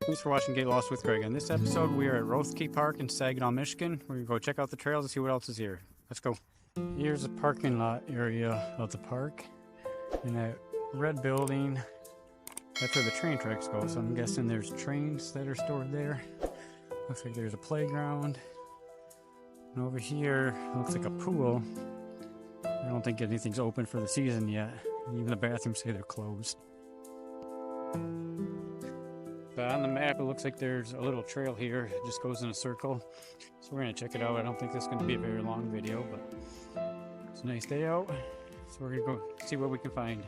Thanks for watching Get Lost with Greg. In this episode, we are at Roethke Park in Saginaw, Michigan. We're going to go check out the trails and see what else is here. Let's go. Here's the parking lot area of the park. And that red building, that's where the train tracks go. So I'm guessing there's trains that are stored there. Looks like there's a playground. And over here, looks like a pool. I don't think anything's open for the season yet. Even the bathrooms say they're closed. But on the map, it looks like there's a little trail here. It just goes in a circle. So we're going to check it out. I don't think this is going to be a very long video, but it's a nice day out. So we're going to go see what we can find.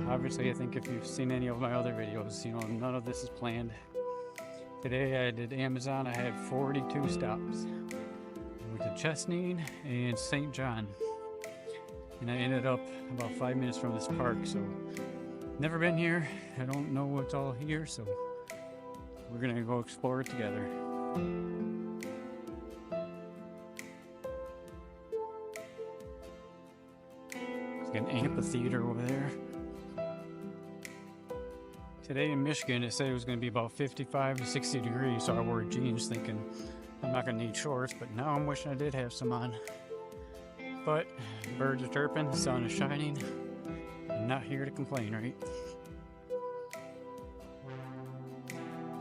Obviously, I think if you've seen any of my other videos, you know, none of this is planned. Today I did Amazon. I had 42 stops. I went to Chesney and St. John. And I ended up about 5 minutes from this park, so never been here. I don't know what's all here, so we're gonna go explore it together. There's an amphitheater over there. Today in Michigan, it said it was gonna be about 55 to 60 degrees, so I wore jeans thinking I'm not gonna need shorts, but now I'm wishing I did have some on. But birds are chirping, the sun is shining. I'm not here to complain, right?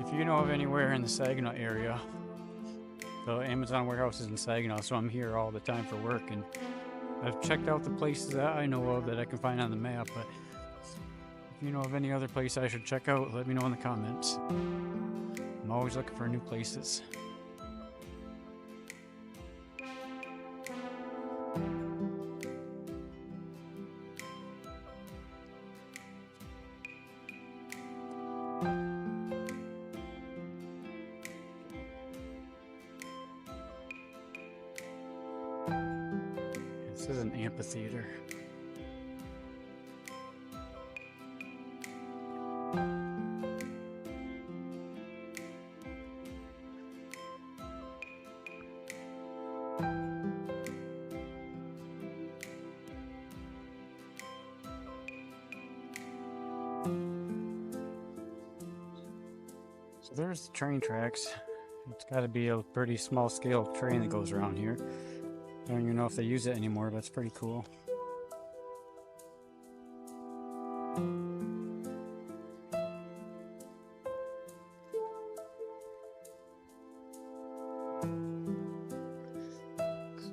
If you know of anywhere in the Saginaw area, the Amazon warehouse is in Saginaw, so I'm here all the time for work, and I've checked out the places that I know of that I can find on the map, but if you know of any other place I should check out, let me know in the comments. I'm always looking for new places. This is an amphitheater. So there's the train tracks. It's got to be a pretty small scale train that goes around here. I don't even know if they use it anymore, but it's pretty cool.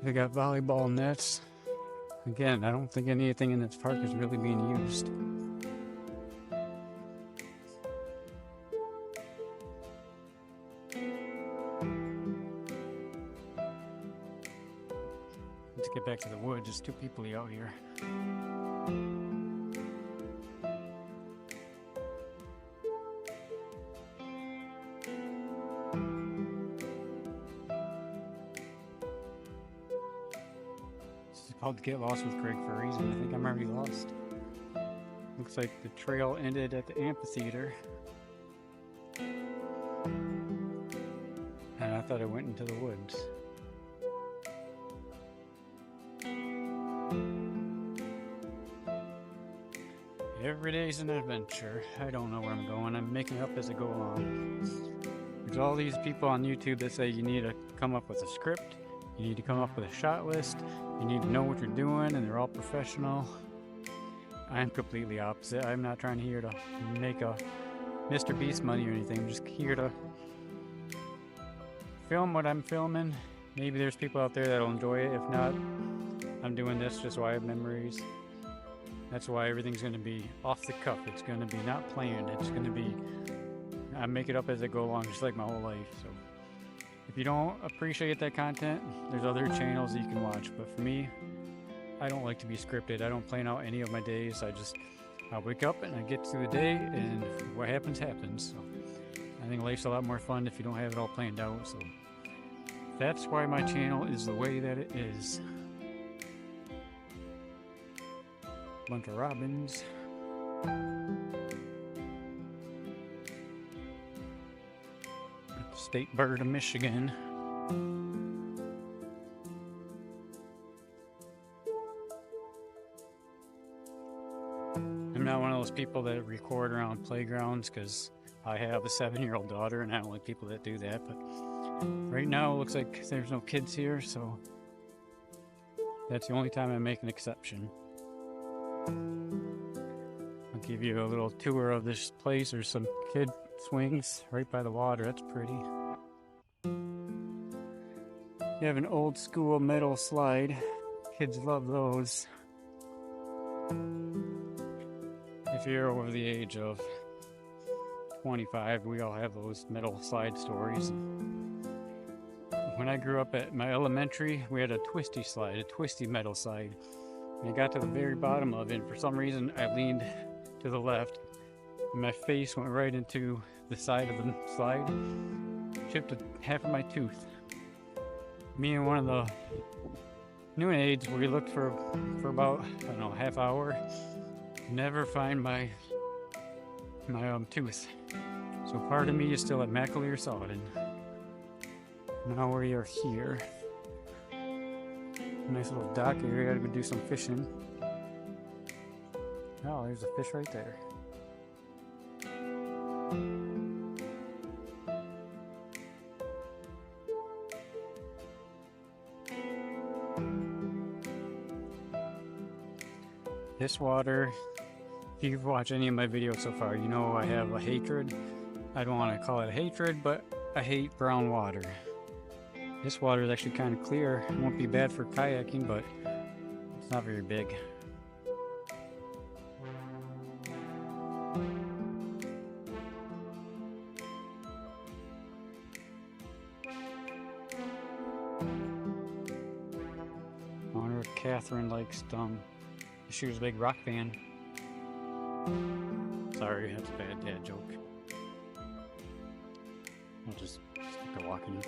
They got volleyball nets. Again, I don't think anything in this park is really being used. Let's get back to the woods. There's two people out here. This is called Get Lost with Greg for a reason. I think I'm already lost. Looks like the trail ended at the amphitheater. And I thought it went into the woods. Every day's an adventure. I don't know where I'm going. I'm making it up as I go along. There's all these people on YouTube that say you need to come up with a script, you need to come up with a shot list, you need to know what you're doing, and they're all professional. I'm completely opposite. I'm not trying here to make a Mr. Beast money or anything. I'm just here to film what I'm filming. Maybe there's people out there that'll enjoy it. If not, I'm doing this just so I have memories. That's why everything's going to be off the cuff. It's going to be not planned. It's going to be, I make it up as I go along, just like my whole life. So if you don't appreciate that content, there's other channels that you can watch. But for me, I don't like to be scripted. I don't plan out any of my days. I wake up and I get through the day, and what happens, happens. So I think life's a lot more fun if you don't have it all planned out. So that's why my channel is the way that it is. Bunch of robins. State bird of Michigan. I'm not one of those people that record around playgrounds because I have a 7-year-old daughter, and I don't like people that do that, but right now it looks like there's no kids here, so that's the only time I make an exception. I'll give you a little tour of this place. There's some kid swings right by the water. That's pretty. You have an old school metal slide. Kids love those. If you're over the age of 25, we all have those metal slide stories. When I grew up at my elementary, we had a twisty slide, a twisty metal slide. And I got to the very bottom of it, and for some reason I leaned to the left, and my face went right into the side of the slide, chipped half of my tooth. Me and one of the noon aides, we looked for about, I don't know, a half hour, never find my tooth. So part of me is still at Macaleer Sodden. Now we are here. Nice little dock area to go do some fishing. Oh, there's a fish right there. This water, if you've watched any of my videos so far, you know I have a hatred. I don't want to call it a hatred, but I hate brown water. This water is actually kind of clear. It won't be bad for kayaking, but it's not very big. I wonder if Catherine likes she was a big rock fan. Sorry, that's a bad dad joke. I'll just stick to walking.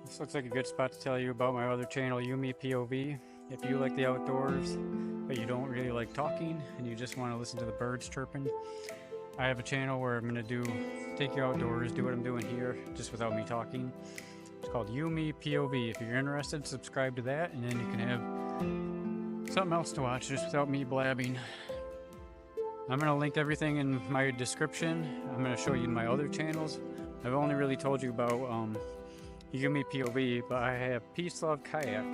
This looks like a good spot to tell you about my other channel, Yumi POV. If you like the outdoors, but you don't really like talking, and you just want to listen to the birds chirping, I have a channel where I'm going to take you outdoors, do what I'm doing here, just without me talking. It's called Yumi POV. If you're interested, subscribe to that, and then you can have something else to watch just without me blabbing. I'm going to link everything in my description. I'm going to show you my other channels. I've only really told you about Yumi POV, but I have Peace Love Kayak.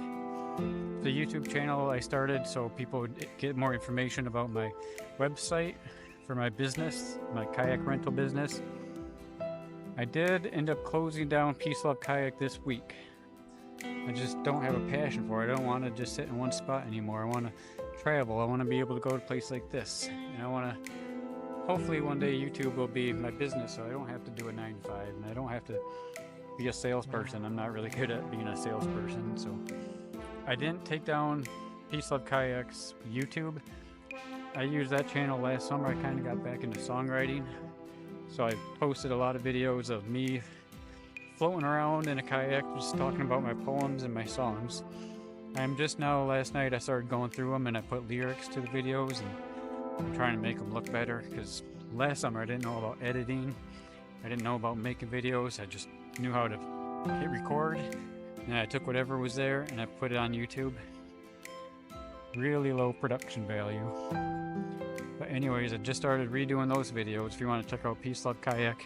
The YouTube channel I started so people would get more information about my website for my business, my kayak rental business. I did end up closing down Peace Love Kayak this week. I just don't have a passion for it. I don't want to just sit in one spot anymore. I want to travel. I want to be able to go to a place like this. And I want to, hopefully one day YouTube will be my business so I don't have to do a 9 to 5 and I don't have to be a salesperson. I'm not really good at being a salesperson, so I didn't take down Peace Love Kayak's YouTube. I used that channel last summer. I kind of got back into songwriting, so I posted a lot of videos of me floating around in a kayak just talking about my poems and my songs. I'm just now, last night I started going through them and I put lyrics to the videos and I'm trying to make them look better, because last summer I didn't know about editing. I didn't know about making videos. I just knew how to hit record, and I took whatever was there and I put it on YouTube. Really low production value. But anyways, I just started redoing those videos. If you want to check out Peace Love Kayak,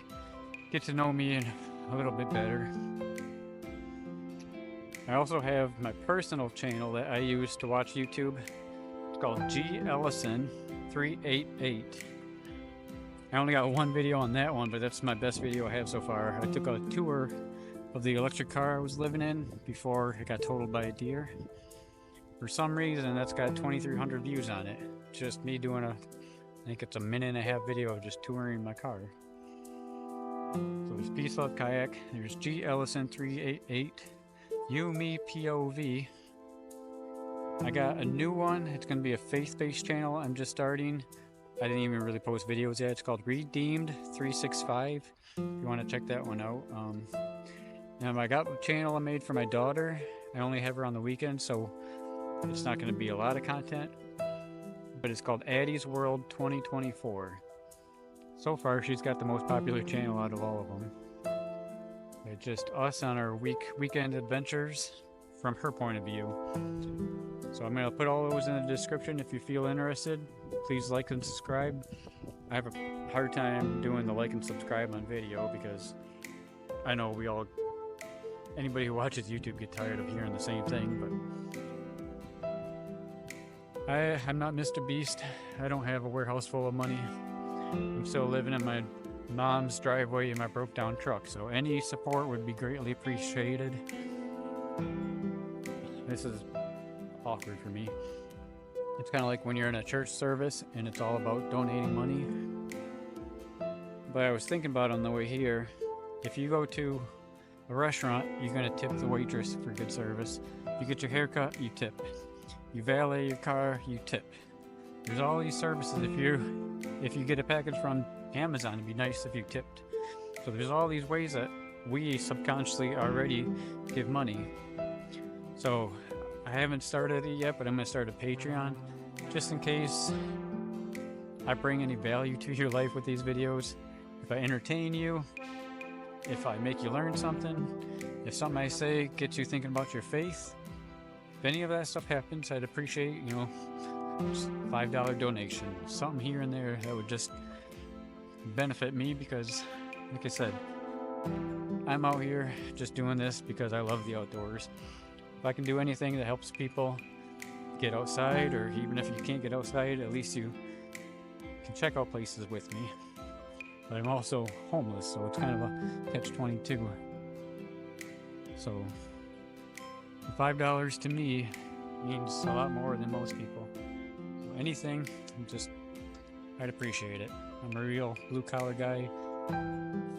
get to know me a little bit better. I also have my personal channel that I use to watch YouTube. It's called G Ellison 388. I only got one video on that one, but that's my best video I have so far. I took a tour of the electric car I was living in before it got totaled by a deer. For some reason, that's got 2,300 views on it. Just me doing I think it's a 1.5-minute video of just touring my car. So there's Peace Love Kayak, there's G Ellison 388, You Me POV. I got a new one. It's going to be a faith-based channel I'm just starting. I didn't even really post videos yet. It's called Redeemed 365. If you want to check that one out. And I got a channel I made for my daughter. I only have her on the weekend, so it's not going to be a lot of content. But it's called Addie's World 2024. So far, she's got the most popular channel out of all of them. It's just us on our weekend adventures from her point of view. So I'm going to put all those in the description if you feel interested. Please like and subscribe. I have a hard time doing the like and subscribe on video because I know anybody who watches YouTube get tired of hearing the same thing, but I'm not Mr. Beast. I don't have a warehouse full of money. I'm still living in my mom's driveway in my broke down truck, so any support would be greatly appreciated. This is awkward for me. It's kind of like when you're in a church service and it's all about donating money. But I was thinking about on the way here, if you go to a restaurant, you're going to tip the waitress for good service. You get your hair cut, you tip. You valet your car, you tip. There's all these services. If you get a package from Amazon, it'd be nice if you tipped. So there's all these ways that we subconsciously already give money. So I haven't started it yet, but I'm going to start a Patreon just in case I bring any value to your life with these videos. If I entertain you, if I make you learn something, if something I say gets you thinking about your faith, if any of that stuff happens, I'd appreciate, just $5 donation, something here and there that would just benefit me because, like I said, I'm out here just doing this because I love the outdoors. If I can do anything that helps people get outside, or even if you can't get outside, at least you can check out places with me. But I'm also homeless, so it's kind of a catch-22. So $5 to me means a lot more than most people. So anything, I'd appreciate it. I'm a real blue-collar guy,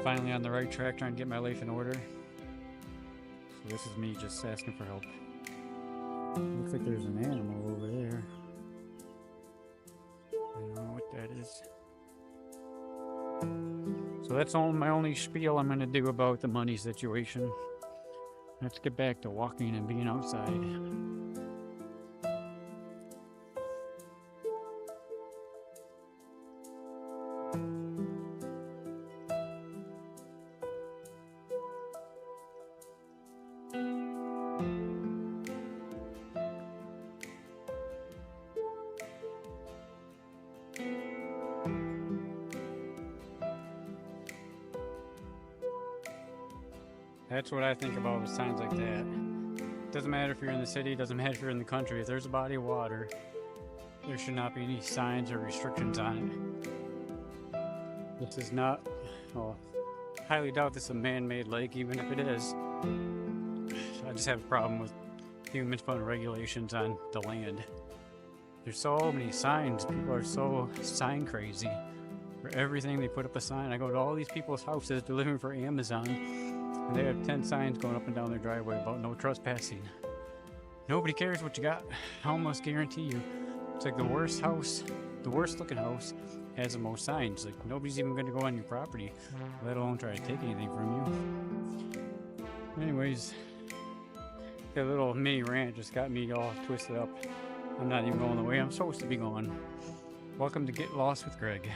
finally on the right track, trying to get my life in order. So this is me just asking for help. Looks like there's an animal over there. I don't know what that is. So that's my only spiel I'm going to do about the money situation. Let's get back to walking and being outside. That's what I think about with signs like that. Doesn't matter if you're in the city, doesn't matter if you're in the country. If there's a body of water, there should not be any signs or restrictions on it. This is not, I highly doubt this is a man-made lake, even if it is. I just have a problem with humans putting regulations on the land. There's so many signs. People are so sign crazy. For everything they put up a sign. I go to all these people's houses delivering for Amazon, and they have 10 signs going up and down their driveway about no trespassing. Nobody cares what you got. I almost guarantee you, it's like the worst house, the worst looking house has the most signs. Like nobody's even going to go on your property, let alone try to take anything from you. Anyways, that little mini rant just got me all twisted up. I'm not even going the way I'm supposed to be going. Welcome to Get Lost with Greg.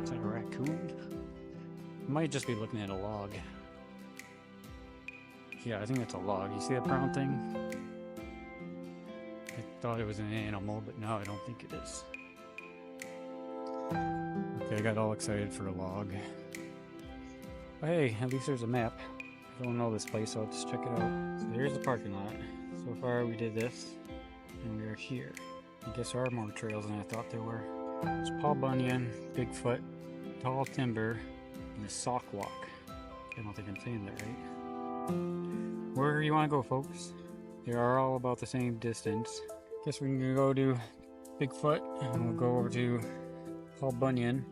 Is that a raccoon? I might just be looking at a log. Yeah, I think that's a log. You see that brown thing? I thought it was an animal, but no, I don't think it is. Okay, I got all excited for a log. But hey, at least there's a map. If don't know this place, so I'll just check it out. So here's the parking lot. So far we did this, and we are here. I guess there are more trails than I thought there were. It's Paul Bunyan, Bigfoot, Tall Timber, and the Sock Walk. I don't think I'm saying that right. Wherever you want to go, folks. They are all about the same distance. Guess we can go to Bigfoot, and we'll go over to Paul Bunyan.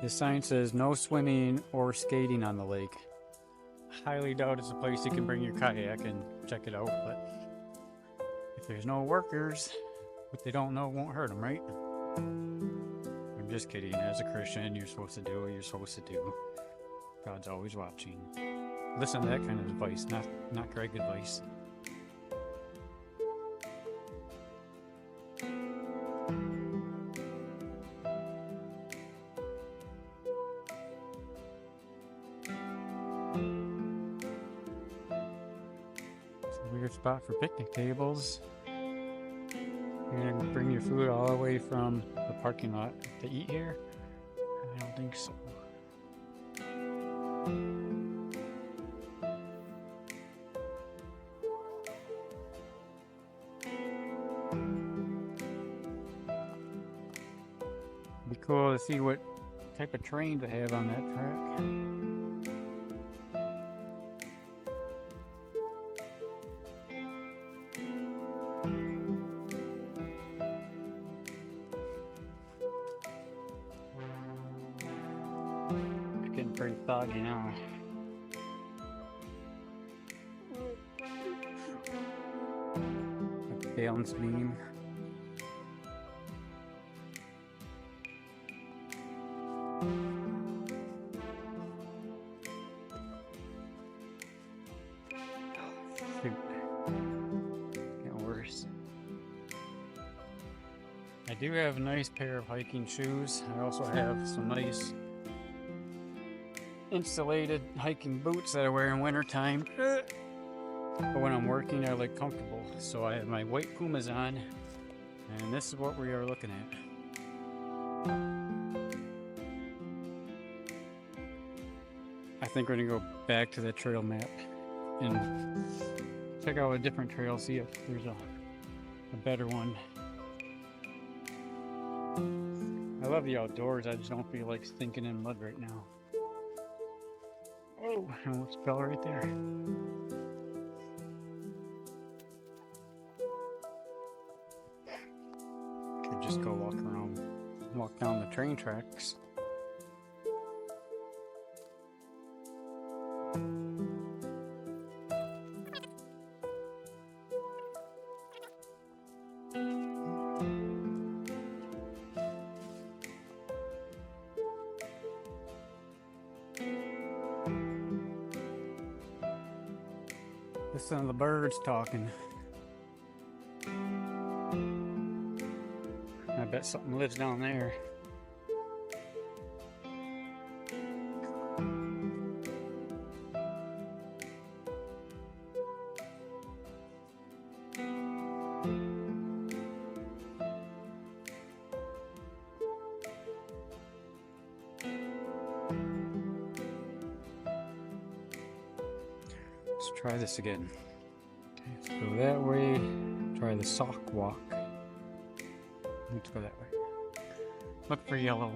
The sign says no swimming or skating on the lake. Highly doubt it's a place you can bring your kayak and check it out, but if there's no workers, what they don't know won't hurt them, right? I'm just kidding. As a Christian, you're supposed to do what you're supposed to do. God's always watching. Listen to that kind of advice, not Greg advice. Weird spot for picnic tables. You're gonna bring your food all the way from the parking lot to eat here? I don't think so. Be cool to see what type of train they have on that track. Getting pretty foggy now. Like balance beam. Shoot. Getting worse. I do have a nice pair of hiking shoes. I also have some nice insulated hiking boots that I wear in winter time. But when I'm working, I like comfortable. So I have my white Pumas on, and this is what we are looking at. I think we're gonna go back to the trail map and check out a different trail, see if there's a better one. I love the outdoors, I just don't feel like stinking in mud right now. Oh, I almost fell right there. Could just go walk down the train tracks. Listen to the birds talking. I bet something lives down there. Let's try this again. Okay, let's go that way. Try the sock walk. Let's go that way. Look for yellow.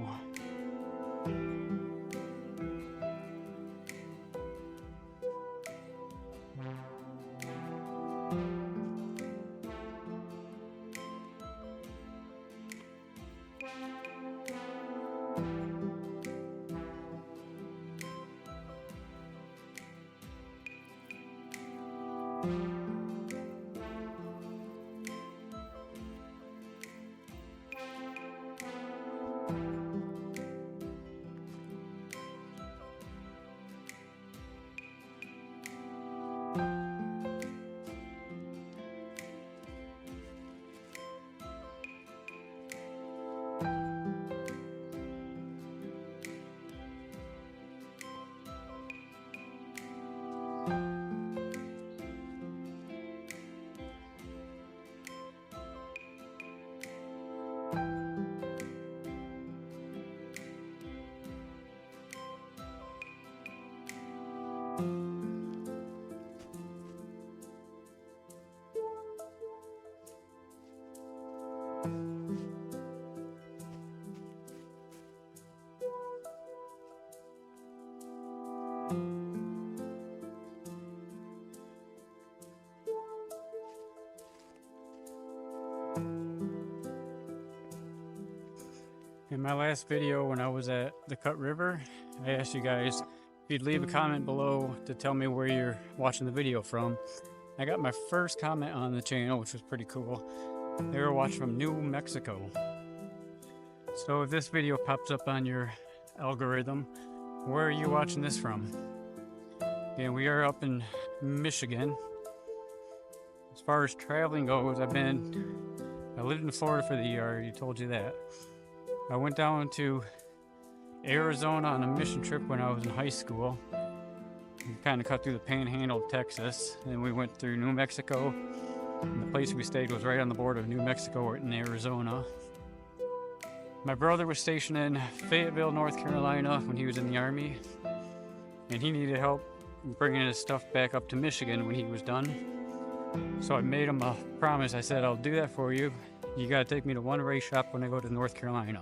In my last video when I was at the Cut River, I asked you guys if you'd leave a comment below to tell me where you're watching the video from. I got my first comment on the channel, which was pretty cool. They were watching from New Mexico. So if this video pops up on your algorithm, where are you watching this from? And we are up in Michigan. As far as traveling goes, I lived in Florida for the year, I already told you that. I went down to Arizona on a mission trip when I was in high school. We kind of cut through the panhandle of Texas, and we went through New Mexico. And the place we stayed was right on the border of New Mexico in Arizona. My brother was stationed in Fayetteville, North Carolina when he was in the Army, and he needed help bringing his stuff back up to Michigan when he was done. So I made him a promise. I said, I'll do that for you. You gotta take me to one race shop when I go to North Carolina.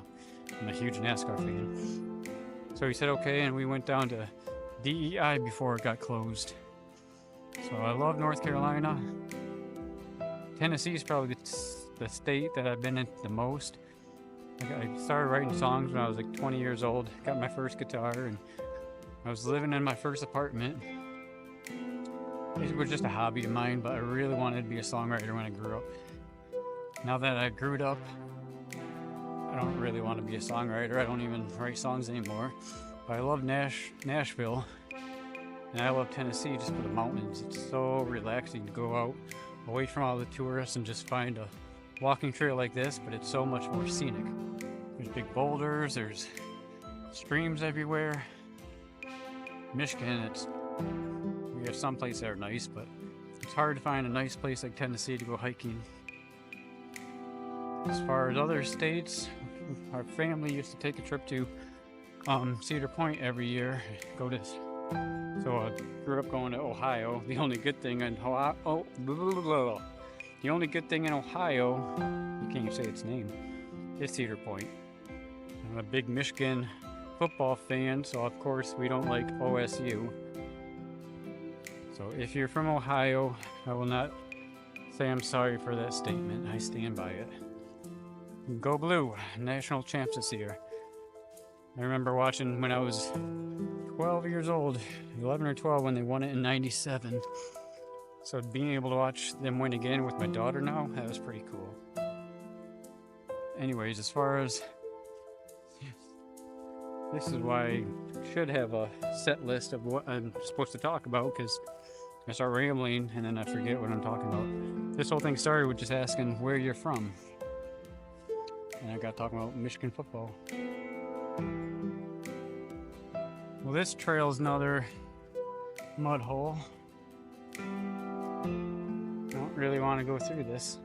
I'm a huge NASCAR fan. So he said okay, and we went down to DEI before it got closed. So I love North Carolina. Tennessee is probably the state that I've been in the most. I started writing songs when I was like 20 years old. Got my first guitar, and I was living in my first apartment. It was just a hobby of mine, but I really wanted to be a songwriter when I grew up. Now that I grew up, I don't really want to be a songwriter. I don't even write songs anymore. But I love Nashville, and I love Tennessee just for the mountains. It's so relaxing to go out away from all the tourists and just find a walking trail like this, but it's so much more scenic. There's big boulders, there's streams everywhere. Michigan, we have some places that are nice, but it's hard to find a nice place like Tennessee to go hiking. As far as other states, our family used to take a trip to Cedar Point every year. So I grew up going to Ohio. The only good thing in Ohio, you can't even say its name, is Cedar Point. I'm a big Michigan football fan, so of course we don't like OSU. So if you're from Ohio, I will not say I'm sorry for that statement. I stand by it. Go Blue, national champs this year. I remember watching when I was 12 years old, 11 or 12 when they won it in '97. So being able to watch them win again with my daughter now, that was pretty cool. Anyways, as far as this is why I should have a set list of what I'm supposed to talk about, because I start rambling and then I forget what I'm talking about. This whole thing started with just asking where you're from. And I got talking about Michigan football. Well, this trail is another mud hole. I don't really want to go through this.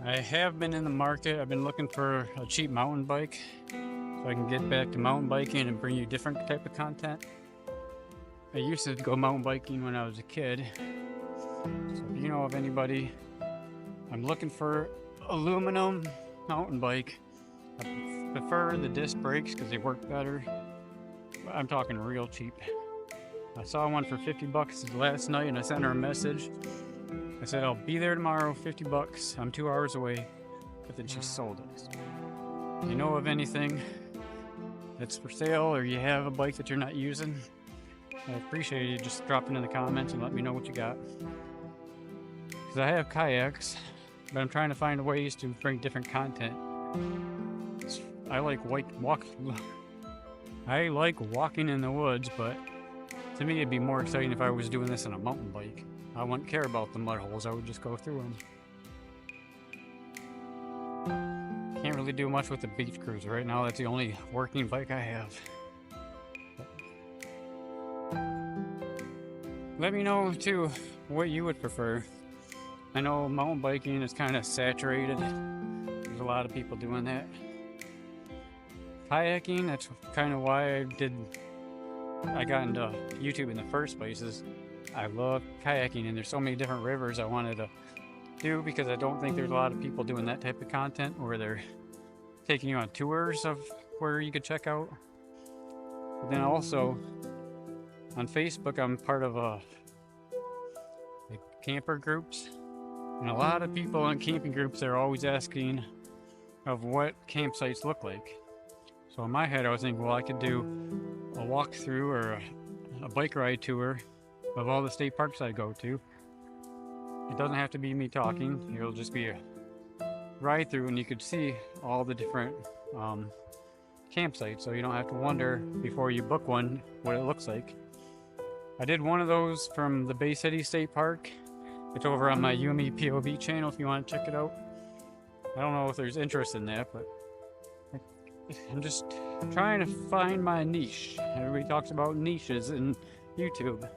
I have been in the market. I've been looking for a cheap mountain bike so I can get back to mountain biking and bring you different type of content. I used to go mountain biking when I was a kid. So if you know of anybody, I'm looking for aluminum mountain bike. I prefer the disc brakes because they work better. I'm talking real cheap. I saw one for 50 bucks last night, and I sent her a message. I said, I'll be there tomorrow, 50 bucks. I'm 2 hours away. But then she sold it. If you know of anything that's for sale, or you have a bike that you're not using, I appreciate you just dropping in the comments and let me know what you got. Because I have kayaks, but I'm trying to find ways to bring different content. I like walking in the woods, but to me it'd be more exciting if I was doing this on a mountain bike. I wouldn't care about the mud holes, I would just go through them. Can't really do much with the beach cruiser right now. That's the only working bike I have. Let me know too what you would prefer. I know mountain biking is kind of saturated. There's a lot of people doing that. Kayaking, that's kind of why I got into YouTube in the first place. Is I love kayaking, and there's so many different rivers I wanted to do, because I don't think there's a lot of people doing that type of content where they're taking you on tours of where you could check out. But then also on Facebook, I'm part of a camper groups, and a lot of people in camping groups are always asking of what campsites look like. So in my head I was thinking, well, I could do a walkthrough or a bike ride tour of all the state parks I go to. It doesn't have to be me talking, it'll just be a ride through and you could see all the different campsites, so you don't have to wonder before you book one what it looks like. I did one of those from the Bay City State Park. It's over on my UME POV channel if you want to check it out. I don't know if there's interest in that, but I'm just trying to find my niche. Everybody talks about niches in YouTube.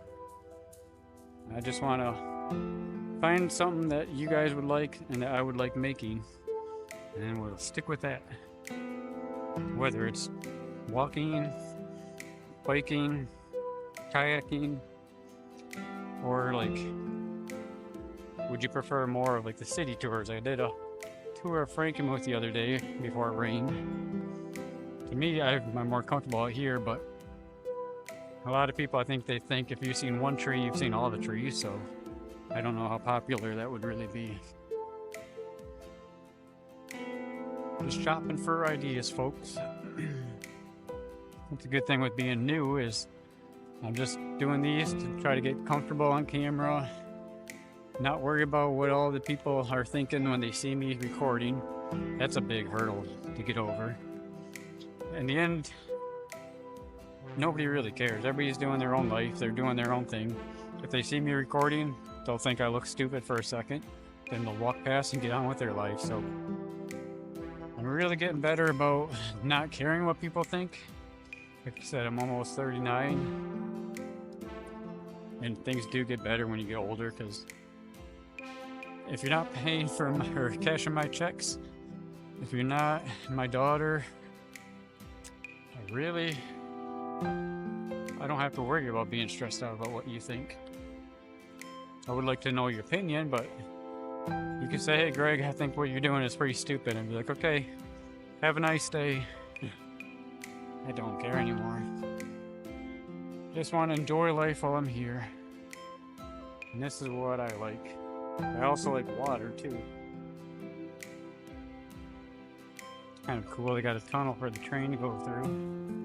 I just want to find something that you guys would like and that I would like making, and we'll stick with that. Whether it's walking, biking, kayaking, or like, would you prefer more of like the city tours? I did a tour of Frankenmuth the other day before it rained. To me, I'm more comfortable out here, but a lot of people, I think they think if you've seen one tree, you've seen all the trees, so I don't know how popular that would really be. Just shopping for ideas, folks. That's a good thing with being new is I'm just doing these to try to get comfortable on camera, not worry about what all the people are thinking when they see me recording. That's a big hurdle to get over. In the end, nobody really cares. Everybody's doing their own life, they're doing their own thing. If they see me recording, they'll think I look stupid for a second, then they'll walk past and get on with their life. So I'm really getting better about not caring what people think. Like I said, I'm almost 39, and things do get better when you get older, because if you're not paying for or cashing my checks, if you're not my daughter, I don't have to worry about being stressed out about what you think. I would like to know your opinion, but you can say, hey Greg, I think what you're doing is pretty stupid, and be like, okay, have a nice day. I don't care anymore. Just want to enjoy life while I'm here. And this is what I like. I also like water too. It's kind of cool, they got a tunnel for the train to go through.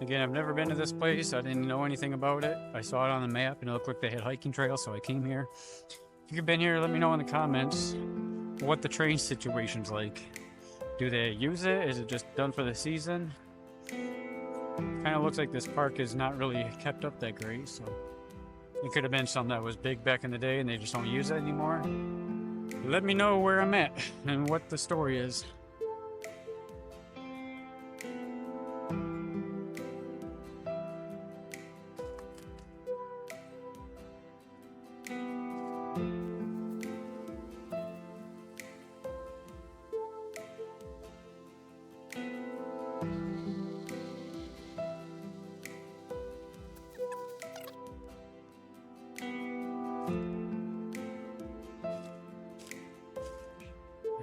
Again, I've never been to this place. I didn't know anything about it. I saw it on the map and it looked like they had hiking trails, so I came here. If you've been here, let me know in the comments what the train situation's like. Do they use it? Is it just done for the season? Kind of looks like this park is not really kept up that great, so it could have been something that was big back in the day and they just don't use it anymore. Let me know where I'm at and what the story is.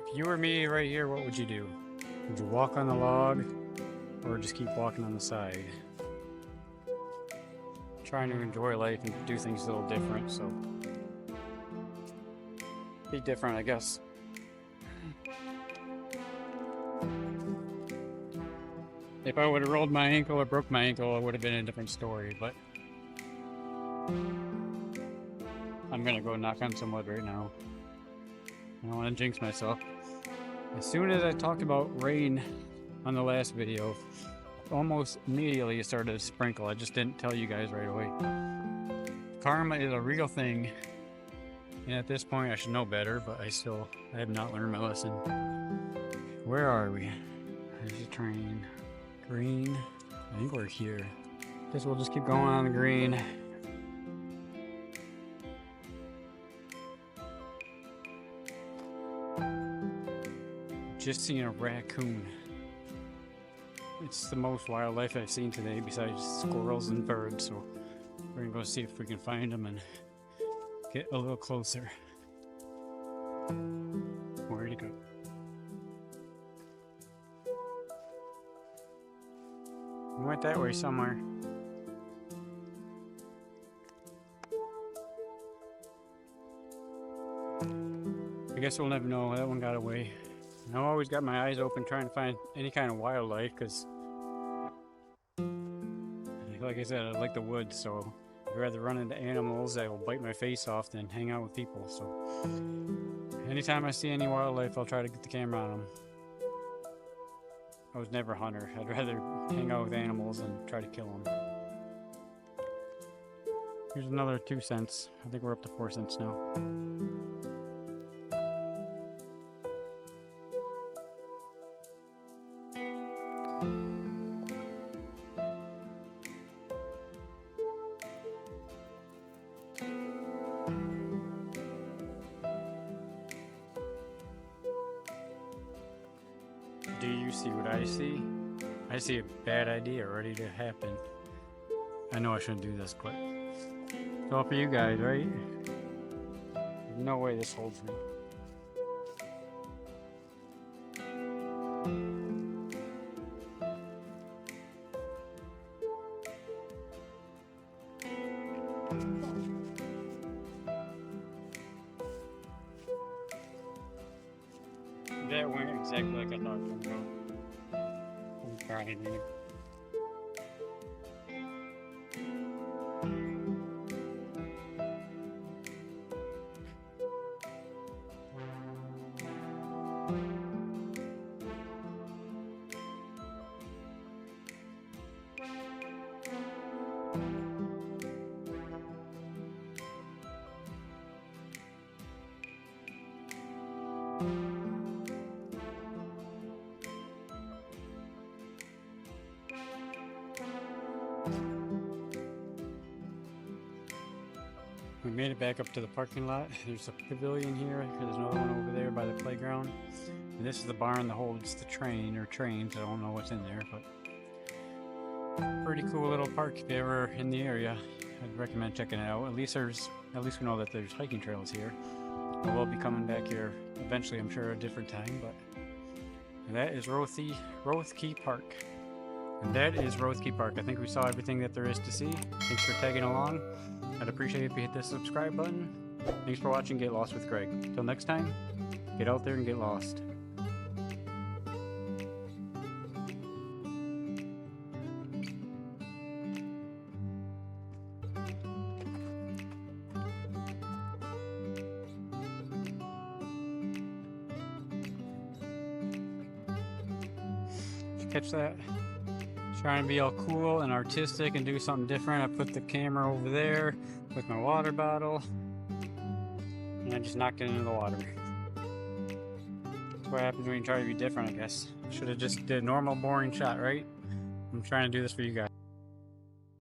If you were me right here, what would you do? Would you walk on the log or just keep walking on the side? Trying to enjoy life and do things a little different, so be different, I guess. If I would have rolled my ankle or broke my ankle, it would have been a different story, but I'm gonna go knock on some wood right now. I don't want to jinx myself. As soon as I talked about rain on the last video, almost immediately it started to sprinkle. I just didn't tell you guys right away. Karma is a real thing, and at this point I should know better, but I have not learned my lesson. Where are we? There's the train. Green. I think we're here. Guess we'll just keep going on the green. Just seen a raccoon. it's the most wildlife I've seen today besides squirrels and birds, so we're gonna go see if we can find them and get a little closer. Where'd it go? We went that way somewhere. I guess we'll never know. That one got away. I've always got my eyes open trying to find any kind of wildlife because, like I said, I like the woods, so I'd rather run into animals that will bite my face off than hang out with people. So anytime I see any wildlife, I'll try to get the camera on them. I was never a hunter. I'd rather hang out with animals and try to kill them. Here's another 2 cents. I think we're up to 4 cents now. Do you see what I see? I see a bad idea ready to happen. I know I shouldn't do this, but it's all for you guys, right? There's no way this holds me. That went exactly like I thought it would go. I'm crying, dude. We made it back up to the parking lot. There's a pavilion here. There's another one over there by the playground. And this is the barn that holds the train or trains. I don't know what's in there, but pretty cool little park. If you're ever in the area, I'd recommend checking it out. At least we know that there's hiking trails here. I will be coming back here eventually, I'm sure, a different time. But that is Roethke Park. And that is Roethke Park. I think we saw everything that there is to see. Thanks for tagging along. I'd appreciate it if you hit the subscribe button. Thanks for watching Get Lost with Greg. Till next time, get out there and get lost. Did you catch that? Trying to be all cool and artistic and do something different. I put the camera over there with my water bottle and I just knocked it into the water. That's what happens when you try to be different, I guess. Should have just did a normal boring shot, right? I'm trying to do this for you guys.